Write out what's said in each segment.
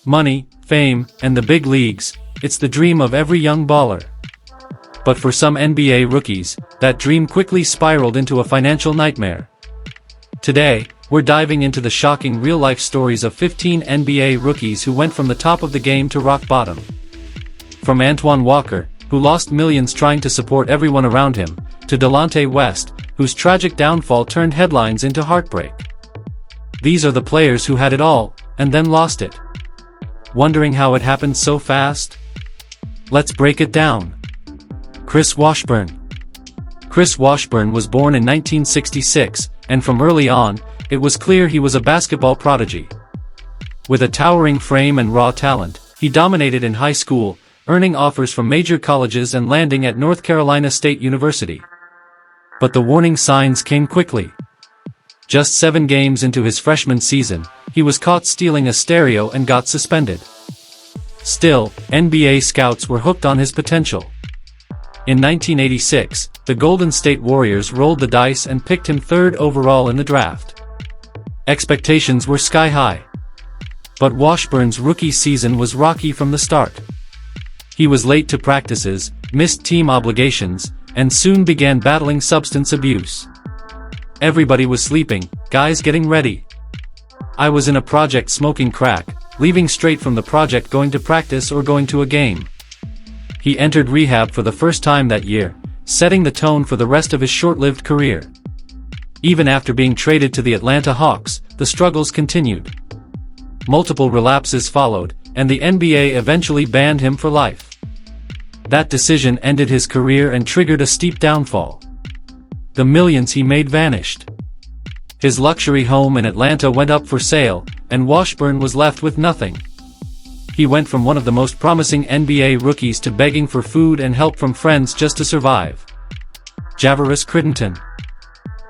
money, fame, and the big leagues. It's the dream of every young baller. But for some NBA rookies, that dream quickly spiraled into a financial nightmare. Today, we're diving into the shocking real-life stories of 15 NBA rookies who went from the top of the game to rock bottom. From Antoine Walker, who lost millions trying to support everyone around him, to Delonte West, whose tragic downfall turned headlines into heartbreak. These are the players who had it all, and then lost it. Wondering how it happened so fast? Let's break it down. Chris Washburn. Chris Washburn was born in 1966, and from early on, it was clear he was a basketball prodigy. With a towering frame and raw talent, he dominated in high school, earning offers from major colleges and landing at North Carolina State University. But the warning signs came quickly. Just 7 games into his freshman season, he was caught stealing a stereo and got suspended. Still, NBA scouts were hooked on his potential. In 1986, the Golden State Warriors rolled the dice and picked him 3rd overall in the draft. Expectations were sky high. But Washburn's rookie season was rocky from the start. He was late to practices, missed team obligations, and soon began battling substance abuse. Everybody was sleeping, guys getting ready. I was in a project smoking crack, leaving straight from the project going to practice or going to a game. He entered rehab for the first time that year, setting the tone for the rest of his short-lived career. Even after being traded to the Atlanta Hawks, the struggles continued. Multiple relapses followed, and the NBA eventually banned him for life. That decision ended his career and triggered a steep downfall. The millions he made vanished. His luxury home in Atlanta went up for sale, and Washburn was left with nothing. He went from one of the most promising NBA rookies to begging for food and help from friends just to survive. Javaris Crittenton.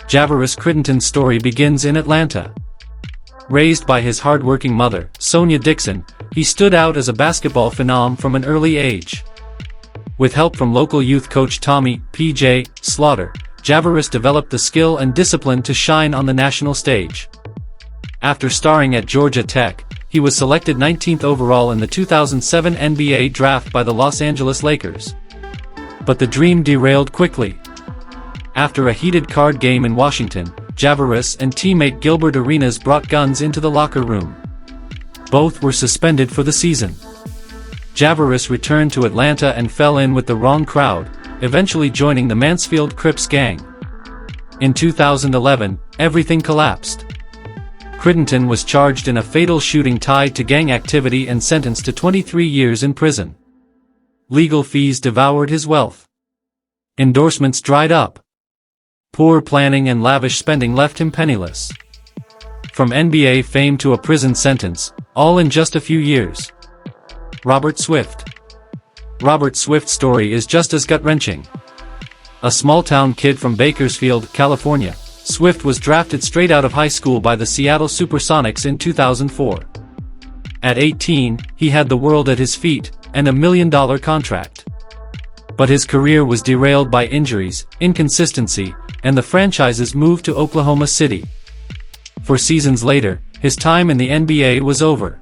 Javaris Crittenton's story begins in Atlanta. Raised by his hard-working mother, Sonia Dixon, he stood out as a basketball phenom from an early age. With help from local youth coach Tommy P.J. Slaughter, Javaris developed the skill and discipline to shine on the national stage. After starring at Georgia Tech, he was selected 19th overall in the 2007 NBA draft by the Los Angeles Lakers. But the dream derailed quickly. After a heated card game in Washington, Javaris and teammate Gilbert Arenas brought guns into the locker room. Both were suspended for the season. Javaris returned to Atlanta and fell in with the wrong crowd, eventually joining the Mansfield Crips gang. In 2011, everything collapsed. Crittenton was charged in a fatal shooting tied to gang activity and sentenced to 23 years in prison. Legal fees devoured his wealth. Endorsements dried up. Poor planning and lavish spending left him penniless. From NBA fame to a prison sentence, all in just a few years. Robert Swift. Robert Swift's story is just as gut-wrenching. A small-town kid from Bakersfield, California, Swift was drafted straight out of high school by the Seattle Supersonics in 2004. At 18, he had the world at his feet, and a $1 million contract. But his career was derailed by injuries, inconsistency, and the franchise's move to Oklahoma City. 4 seasons later, his time in the NBA was over.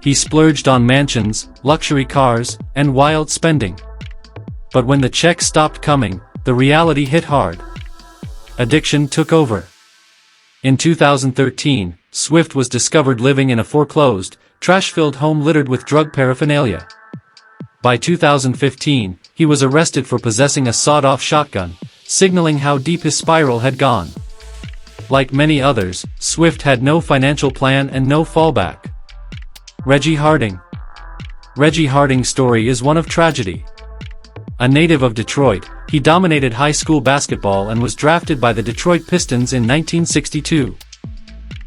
He splurged on mansions, luxury cars, and wild spending. But when the checks stopped coming, the reality hit hard. Addiction took over. In 2013, Swift was discovered living in a foreclosed, trash-filled home littered with drug paraphernalia. By 2015, he was arrested for possessing a sawed-off shotgun, signaling how deep his spiral had gone. Like many others, Swift had no financial plan and no fallback. Reggie Harding. Reggie Harding's story is one of tragedy. A native of Detroit, he dominated high school basketball and was drafted by the Detroit Pistons in 1962.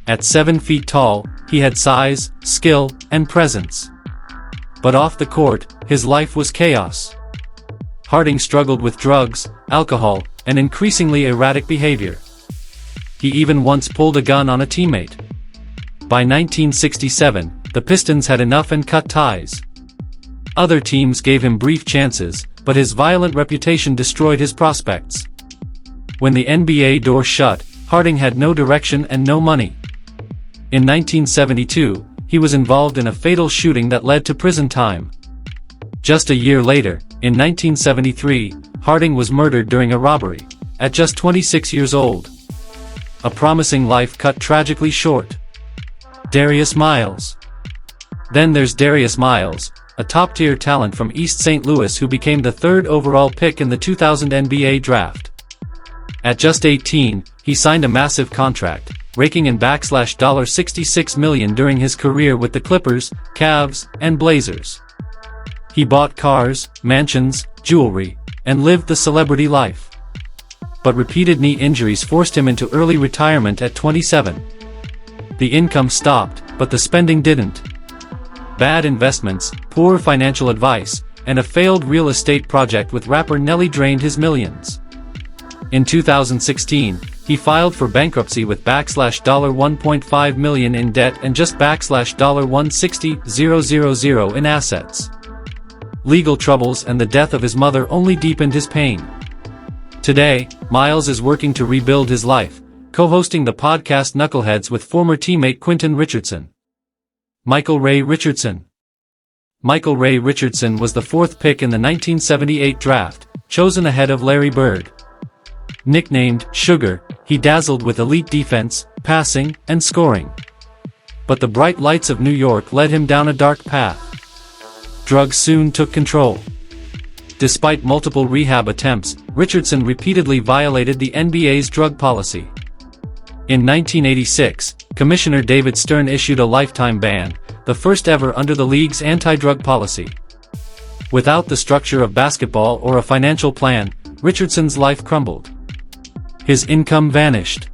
At 7 feet tall, he had size, skill, and presence. But off the court, his life was chaos. Harding struggled with drugs, alcohol, and increasingly erratic behavior. He even once pulled a gun on a teammate. By 1967, the Pistons had enough and cut ties. Other teams gave him brief chances, but his violent reputation destroyed his prospects. When the NBA door shut, Harding had no direction and no money. In 1972, he was involved in a fatal shooting that led to prison time. Just a year later, in 1973, Harding was murdered during a robbery, at just 26 years old. A promising life cut tragically short. Darius Miles. Then there's Darius Miles, a top-tier talent from East St. Louis who became the third overall pick in the 2000 NBA draft. At just 18, he signed a massive contract, raking in $66 million during his career with the Clippers, Cavs, and Blazers. He bought cars, mansions, jewelry, and lived the celebrity life. But repeated knee injuries forced him into early retirement at 27. The income stopped, but the spending didn't. Bad investments, poor financial advice, and a failed real estate project with rapper Nelly drained his millions. In 2016, he filed for bankruptcy with $1.5 million in debt and just $160,000 in assets. Legal troubles and the death of his mother only deepened his pain. Today, Miles is working to rebuild his life, co-hosting the podcast Knuckleheads with former teammate Quentin Richardson. Ray Richardson. Ray Richardson was the fourth pick in the 1978 draft, chosen ahead of Larry Bird. Nicknamed Sugar, he dazzled with elite defense, passing, and scoring. But the bright lights of New York led him down a dark path. Drugs soon took control. Despite multiple rehab attempts, Richardson repeatedly violated the NBA's drug policy. In 1986, Commissioner David Stern issued a lifetime ban, the first ever under the league's anti-drug policy. Without the structure of basketball or a financial plan, Richardson's life crumbled. His income vanished.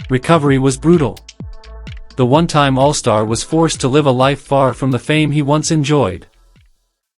Recovery was brutal. The one-time All-Star was forced to live a life far from the fame he once enjoyed.